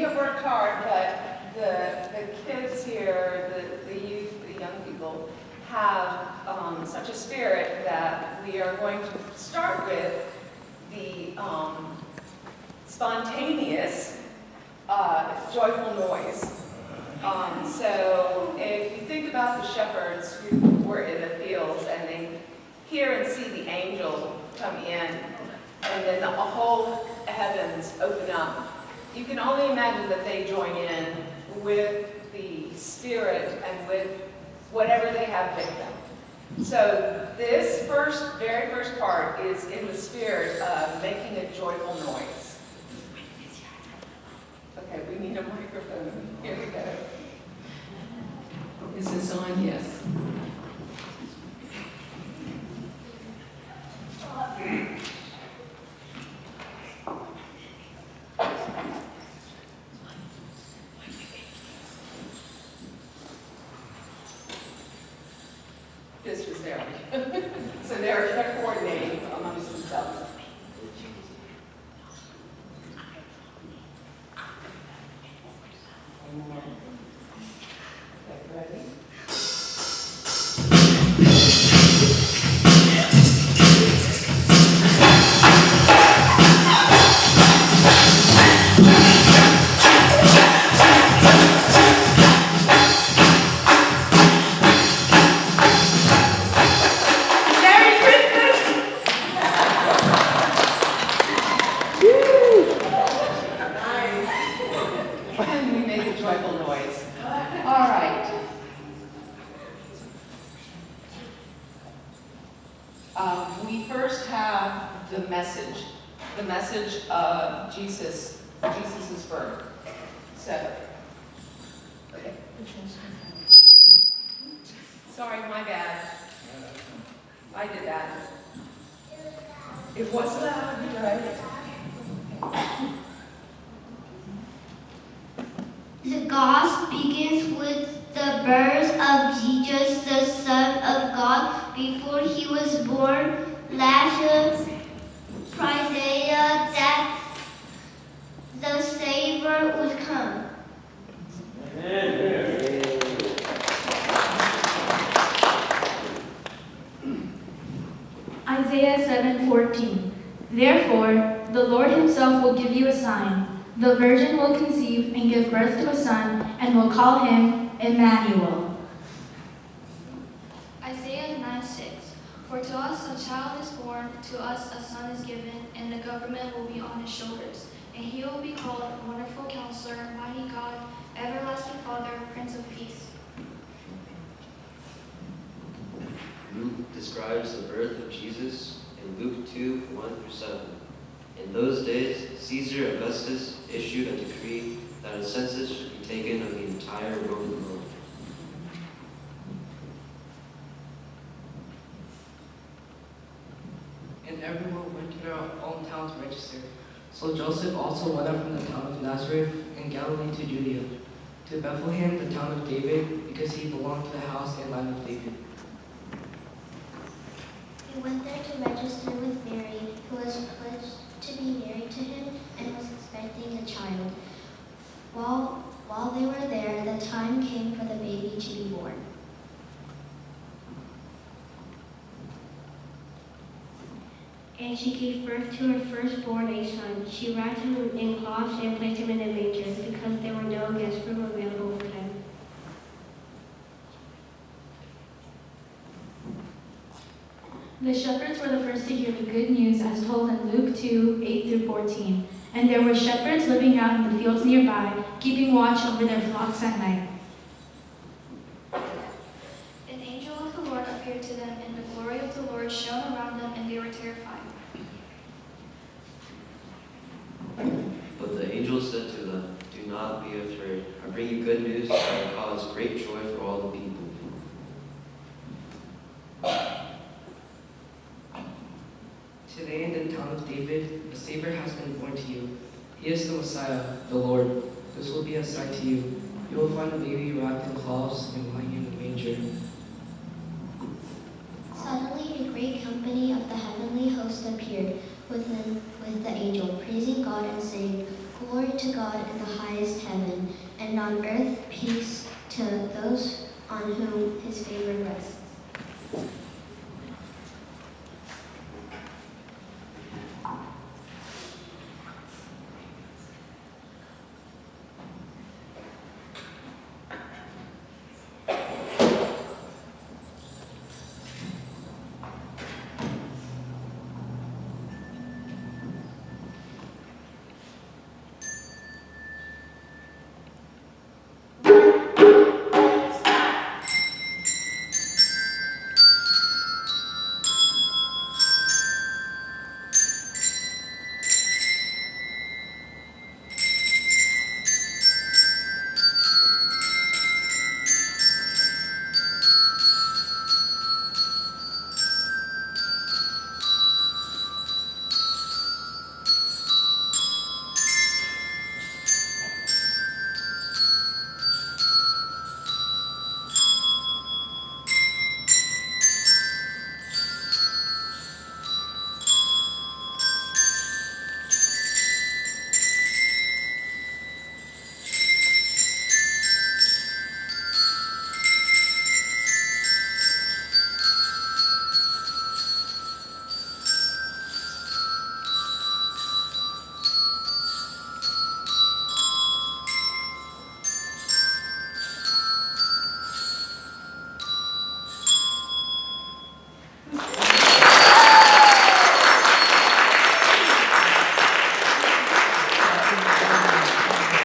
have worked hard, but the kids here, the youth, the young people, have such a spirit that we are going to start with the spontaneous joyful noise. So if you think about the shepherds who were in the fields and they hear and see the angel come in, and then the whole heavens open up, you can only imagine that they join in with the spirit and with whatever they have with them. So this very first part is in the spirit of making a joyful noise. Okay, we need a microphone. Here we go. Is this on? Yes. This was there. So they're coordinating amongst themselves. Okay, ready? And we make a joyful noise. All right. We first have the message of Jesus' birth. So, okay. Sorry, my bad. I did that. It was loud, you're right. The gospel begins with the birth of Jesus, the Son of God. Before he was born, Lazarus Isaiah that the Savior would come. Isaiah 7:14. Therefore, the Lord himself will give you a sign. The virgin will conceive and give birth to a son, and will call him Emmanuel. Isaiah 9:6. For to us a child is born, to us a son is given, and the government will be on his shoulders. And he will be called Wonderful Counselor, Mighty God, Everlasting Father, Prince of Peace. Luke describes the birth of Jesus in Luke 2:1-7. In those days, Caesar Augustus issued a decree that a census should be taken of the entire Roman world. And everyone went to their own town to register. So Joseph also went up from the town of Nazareth in Galilee to Judea, to Bethlehem, the town of David, because he belonged to the house and line of David. He went there to register with Mary, who was pledged to be married to him and was expecting a child. While they were there, the time came for the baby to be born. And she gave birth to her firstborn, a son. She wrapped him in cloths and placed him in a manger, because there were no guest room available for him. The shepherds were the first to hear the good news as told in Luke 2:8-14. And there were shepherds living out in the fields nearby, keeping watch over their flocks at night. An angel of the Lord appeared to them, and the glory of the Lord shone around them, and they were terrified. But the angel said to them, "Do not be afraid. I bring you good news that will cause great joy for all the people. Today in the town of David, a Savior has been born to you. He is the Messiah, the Lord. This will be a sign to you. You will find a baby wrapped in cloths and lying in a manger." Suddenly a great company of the heavenly host appeared with the angel, praising God and saying, Glory to God in the highest heaven, and on earth peace to those on whom his favor rests.